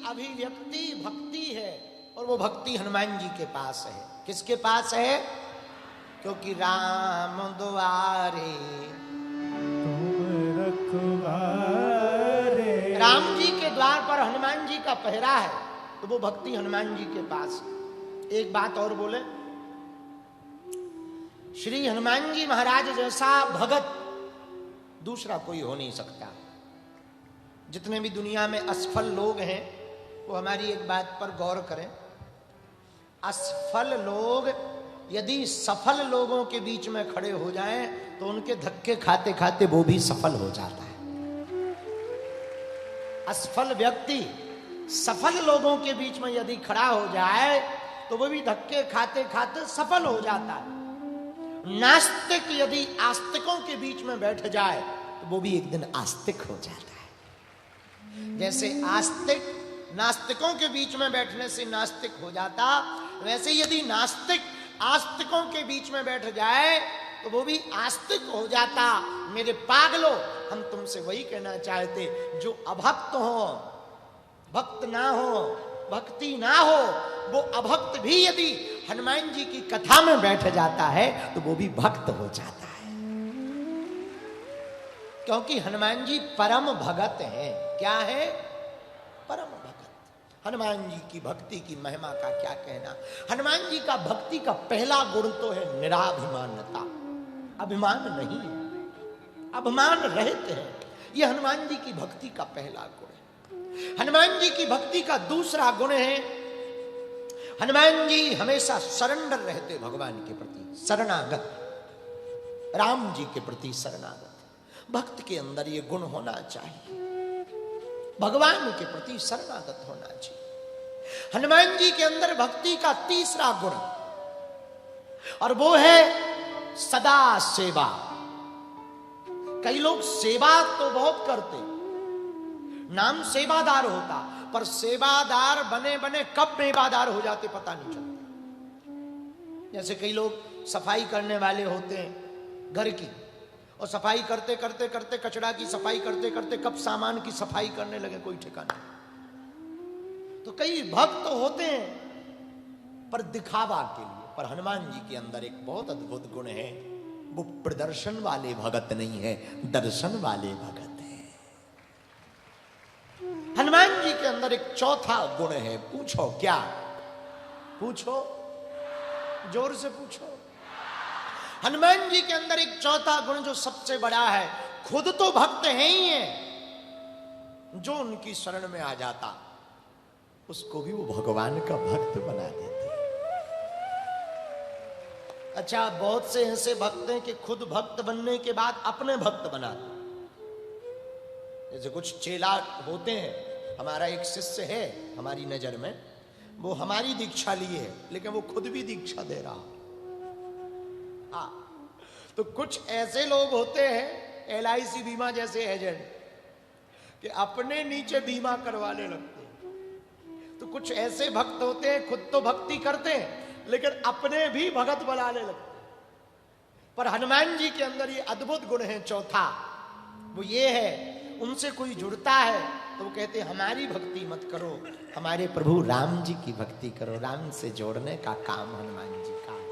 अभिव्यक्ति भक्ति है, और वो भक्ति हनुमान जी के पास है। किसके पास है? क्योंकि राम द्वारे तुम रखवारे, राम जी के द्वार पर हनुमान जी का पहरा है, तो वो भक्ति हनुमान जी के पास है। एक बात और बोले, श्री हनुमान जी महाराज जैसा भगत दूसरा कोई हो नहीं सकता। जितने भी दुनिया में असफल लोग हैं वो हमारी एक बात पर गौर करें। असफल लोग यदि सफल लोगों के बीच में खड़े हो जाएं तो उनके धक्के खाते खाते वो भी सफल हो जाता है। असफल व्यक्ति सफल लोगों के बीच में यदि खड़ा हो जाए तो वो भी धक्के खाते खाते सफल हो जाता है। नास्तिक यदि आस्तिकों के बीच में बैठ जाए तो वो भी एक दिन आस्तिक हो जाता है। जैसे आस्तिक नास्तिकों के बीच में बैठने से नास्तिक हो जाता, वैसे यदि नास्तिक आस्तिकों के बीच में बैठ जाए तो वो भी आस्तिक हो जाता। मेरे पागलों, हम तुमसे वही कहना चाहते, जो अभक्त हो, भक्त ना हो, भक्ति ना हो, वो अभक्त भी यदि हनुमान जी की कथा में बैठ जाता है तो वो भी भक्त हो जाता है। क्योंकि हनुमान जी परम भगत हैं। क्या है? परम भगत। हनुमान जी की भक्ति की महिमा का क्या कहना। हनुमान जी का भक्ति का पहला गुण तो है निराभिमानता। अभिमान नहीं है, अभिमान रहते हैं। यह हनुमान जी की भक्ति का पहला गुण है। हनुमान जी की भक्ति का दूसरा गुण है, हनुमान जी हमेशा सरेंडर रहते भगवान के प्रति, शरणागत, राम जी के प्रति शरणागत। भक्त के अंदर ये गुण होना चाहिए, भगवान के प्रति शरणागत होना चाहिए। हनुमान जी के अंदर भक्ति का तीसरा गुण, और वो है सदा सेवा। कई लोग सेवा तो बहुत करते, नाम सेवादार होता, पर सेवादार बने बने कब मेवादार हो जाते पता नहीं चलता। जैसे कई लोग सफाई करने वाले होते हैं घर की, और सफाई करते करते करते, कचरा की सफाई करते करते कब सामान की सफाई करने लगे कोई ठिकाना। तो कई भक्त होते हैं पर दिखावा के लिए। पर हनुमान जी के अंदर एक बहुत अद्भुत गुण है, वो प्रदर्शन वाले भगत नहीं है, दर्शन वाले भगत है। हनुमान जी के अंदर एक चौथा गुण है। पूछो क्या? पूछो, जोर से पूछो। हनुमान जी के अंदर एक चौथा गुण जो सबसे बड़ा है, खुद तो भक्त है ही है, जो उनकी शरण में आ जाता उसको भी वो भगवान का भक्त बना देते। अच्छा, बहुत से ऐसे भक्त हैं कि खुद भक्त बनने के बाद अपने भक्त बनाते। जैसे कुछ चेला होते हैं, हमारा एक शिष्य है हमारी नजर में, वो हमारी दीक्षा लिए है लेकिन वो खुद भी दीक्षा दे रहा। हाँ, तो कुछ ऐसे लोग होते हैं LIC बीमा जैसे एजेंट कि अपने नीचे बीमा करवाने लगते हैं। तो कुछ ऐसे भक्त होते हैं खुद तो भक्ति करते हैं लेकिन अपने भी भगत बनाने लगते हैं। पर हनुमान जी के अंदर ये अद्भुत गुण है चौथा, वो ये है, उनसे कोई जुड़ता है तो वो कहते हैं हमारी भक्ति मत करो, हमारे प्रभु राम जी की भक्ति करो। राम से जोड़ने का काम हनुमान जी का है।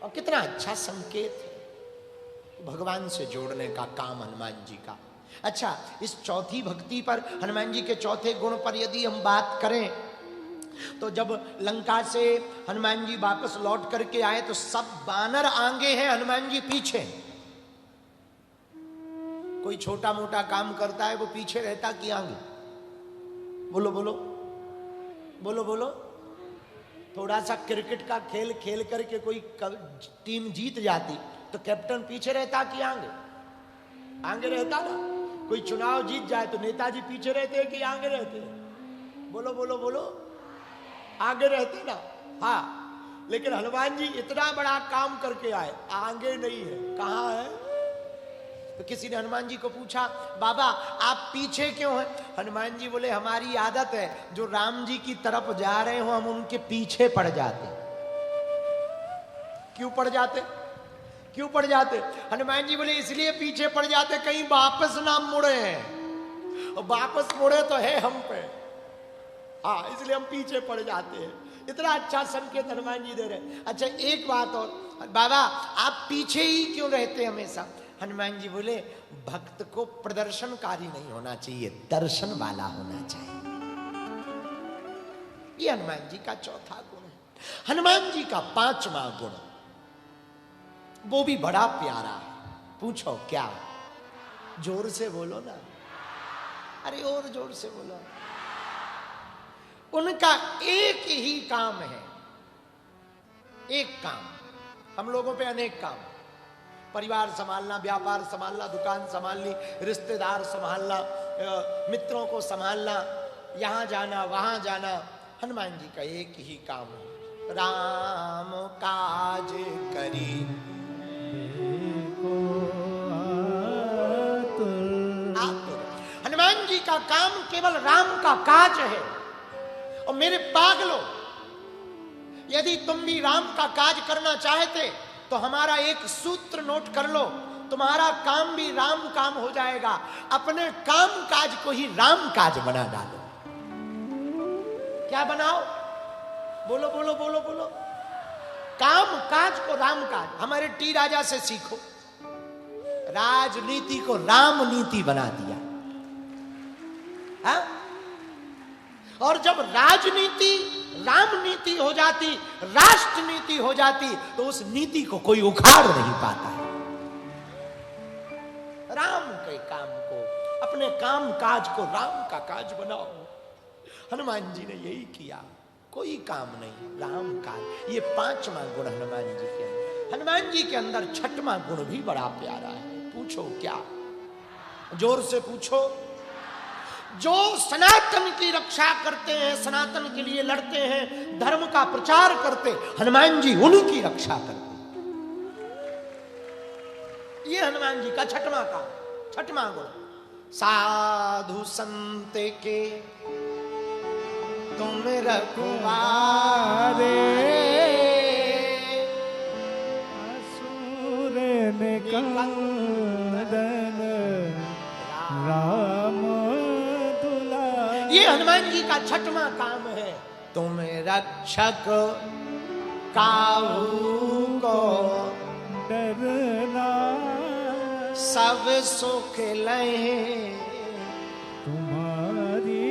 और कितना अच्छा संकेत है, भगवान से जोड़ने का काम हनुमान जी का। अच्छा, इस चौथी भक्ति पर, हनुमान जी के चौथे गुण पर यदि हम बात करें तो जब लंका से हनुमान जी वापस लौट करके आए तो सब बानर आगे हैं, हनुमान जी पीछे। कोई छोटा मोटा काम करता है वो पीछे रहता कि आगे? बोलो बोलो बोलो बोलो। थोड़ा सा क्रिकेट का खेल खेल करके कोई टीम जीत जाती तो कैप्टन पीछे रहता कि आगे? आगे रहता ना। कोई चुनाव जीत जाए तो नेताजी पीछे रहते हैं कि आगे रहते हैं? बोलो बोलो बोलो, आगे रहते ना। हाँ, लेकिन हनुमान जी इतना बड़ा काम करके आए, आगे नहीं है, कहाँ है? तो किसी ने हनुमान जी को पूछा, बाबा आप पीछे क्यों हैं? हनुमान जी बोले, हमारी आदत है, जो राम जी की तरफ जा रहे हो हम उनके पीछे पड़ जाते। क्यों पड़ जाते? क्यों पड़ जाते? हनुमान जी बोले, इसलिए पीछे पड़ जाते कहीं वापस ना मुड़े, और वापस मुड़े तो है हम पे। हाँ, इसलिए हम पीछे पड़ जाते हैं। इतना अच्छा संकेत हनुमान जी दे रहे। अच्छा एक बात और, बाबा आप पीछे ही क्यों रहते हमेशा? हनुमान जी बोले भक्त को प्रदर्शनकारी नहीं होना चाहिए, दर्शन वाला होना चाहिए। ये हनुमान जी का चौथा गुण है। हनुमान जी का पांचवा गुण, वो भी बड़ा प्यारा है। पूछो क्या? जोर से बोलो ना, अरे और जोर से बोलो। उनका एक ही काम है, एक काम। हम लोगों पे अनेक काम, परिवार संभालना, व्यापार संभालना, दुकान संभालनी, रिश्तेदार संभालना, मित्रों को संभालना, यहां जाना वहां जाना। हनुमान जी का एक ही काम है, राम काज करी आतुर। हनुमान जी का काम केवल राम का काज है। और मेरे पागलों, यदि तुम भी राम का काज करना चाहते तो हमारा एक सूत्र नोट कर लो, तुम्हारा काम भी राम काम हो जाएगा। अपने काम काज को ही राम काज बना डालो। क्या बनाओ? बोलो बोलो बोलो बोलो। काम काज को राम काज। हमारे टी राजा से सीखो, राजनीति को राम नीति बना दिया। हा? और जब राजनीति राम नीति हो जाती, राष्ट्र नीति हो जाती, तो उस नीति को कोई उखाड़ नहीं पाता है। राम के काम को, अपने काम काज को राम का काज बनाओ। हनुमान जी ने यही किया, कोई काम नहीं, राम काज। ये पांचवा गुण हनुमान जी के अंदर। हनुमान जी के अंदर छठवां गुण भी बड़ा प्यारा है। पूछो क्या? जोर से पूछो। जो सनातन की रक्षा करते हैं, सनातन के लिए लड़ते हैं, धर्म का प्रचार करते, हनुमान जी उनकी रक्षा करते। ये हनुमान जी का छठवां काम, छठवां गुण। साधु संत के तुम रखवारे, असुर निकंदन राम। ये हनुमान जी का छठवां काम है। तुम रक्षक काहू को डरना, सब सुख लहे तुम्हारी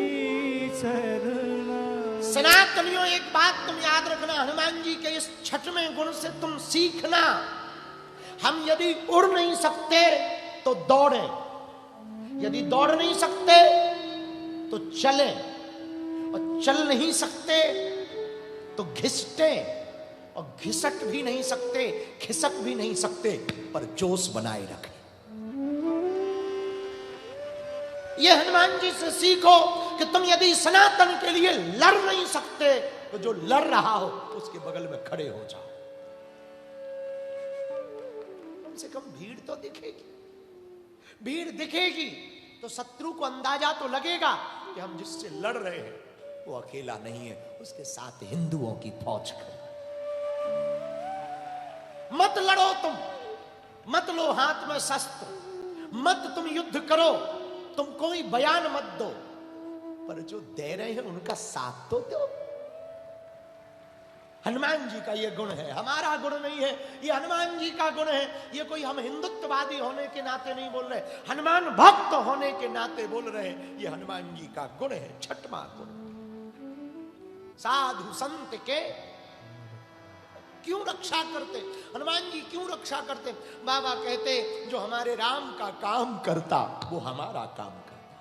शरणा। सनातनियों एक बात तुम याद रखना, हनुमान जी के इस छठवें गुण से तुम सीखना। हम यदि उड़ नहीं सकते तो दौड़ें, यदि दौड़ नहीं सकते तो चलें, और चल नहीं सकते तो घिसटे, और घिसट भी नहीं सकते, खिसक भी नहीं सकते, पर जोश बनाए रखें। यह हनुमान जी से सीखो कि तुम यदि सनातन के लिए लड़ नहीं सकते तो जो लड़ रहा हो उसके बगल में खड़े हो जाओ। कम से कम भीड़ तो दिखेगी, भीड़ दिखेगी तो शत्रु को अंदाजा तो लगेगा कि हम जिससे लड़ रहे हैं वो अकेला नहीं है, उसके साथ हिंदुओं की फौज खड़ी। मत लड़ो तुम, मत लो हाथ में शस्त्र, मत तुम युद्ध करो, तुम कोई बयान मत दो, पर जो दे रहे हैं उनका साथ तो दो। हनुमान जी का ये गुण है, हमारा गुण नहीं है, ये हनुमान जी का गुण है। ये कोई हम हिंदुत्ववादी होने के नाते नहीं बोल रहे, हनुमान भक्त होने के नाते बोल रहे हैं। ये हनुमान जी का गुण है, छठवां गुण। साधु संत के क्यों रक्षा करते? हनुमान जी क्यों रक्षा करते? बाबा कहते जो हमारे राम का काम करता वो हमारा काम करता।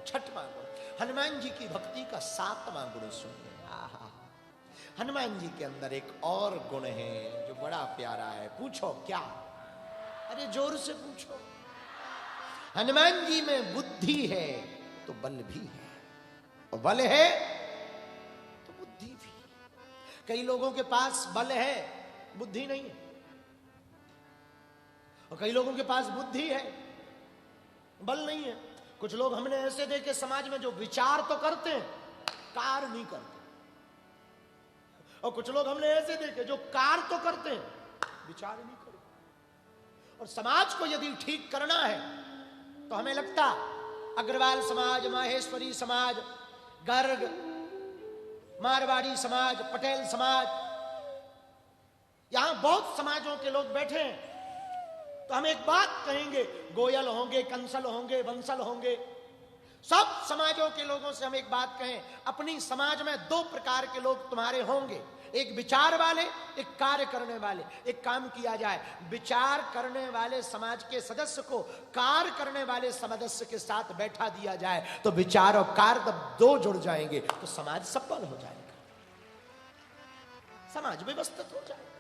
छठवां गुण हनुमान जी की भक्ति का सातवां गुण सुनिए। हनुमान जी के अंदर एक और गुण है जो बड़ा प्यारा है। पूछो क्या? अरे जोर से पूछो। हनुमान जी में बुद्धि है तो बल भी है, और बल है तो बुद्धि भी। कई लोगों के पास बल है, बुद्धि नहीं है, और कई लोगों के पास बुद्धि है, बल नहीं है। कुछ लोग हमने ऐसे देखे समाज में जो विचार तो करते हैं, कार्य नहीं करते, और कुछ लोग हमने ऐसे देखे जो कार्य तो करते हैं, विचार नहीं करते। और समाज को यदि ठीक करना है तो हमें लगता अग्रवाल समाज, माहेश्वरी समाज, गर्ग, मारवाड़ी समाज, पटेल समाज, यहां बहुत समाजों के लोग बैठे हैं। तो हम एक बात कहेंगे, गोयल होंगे, कंसल होंगे, वंसल होंगे, सब समाजों के लोगों से हम एक बात कहें, अपनी समाज में दो प्रकार के लोग तुम्हारे होंगे, एक विचार वाले, एक कार्य करने वाले। एक काम किया जाए, विचार करने वाले समाज के सदस्य को कार्य करने वाले सदस्य के साथ बैठा दिया जाए, तो विचार और कार्य जब दो जुड़ जाएंगे तो समाज सफल हो जाएगा, समाज व्यवस्थित हो जाएगा।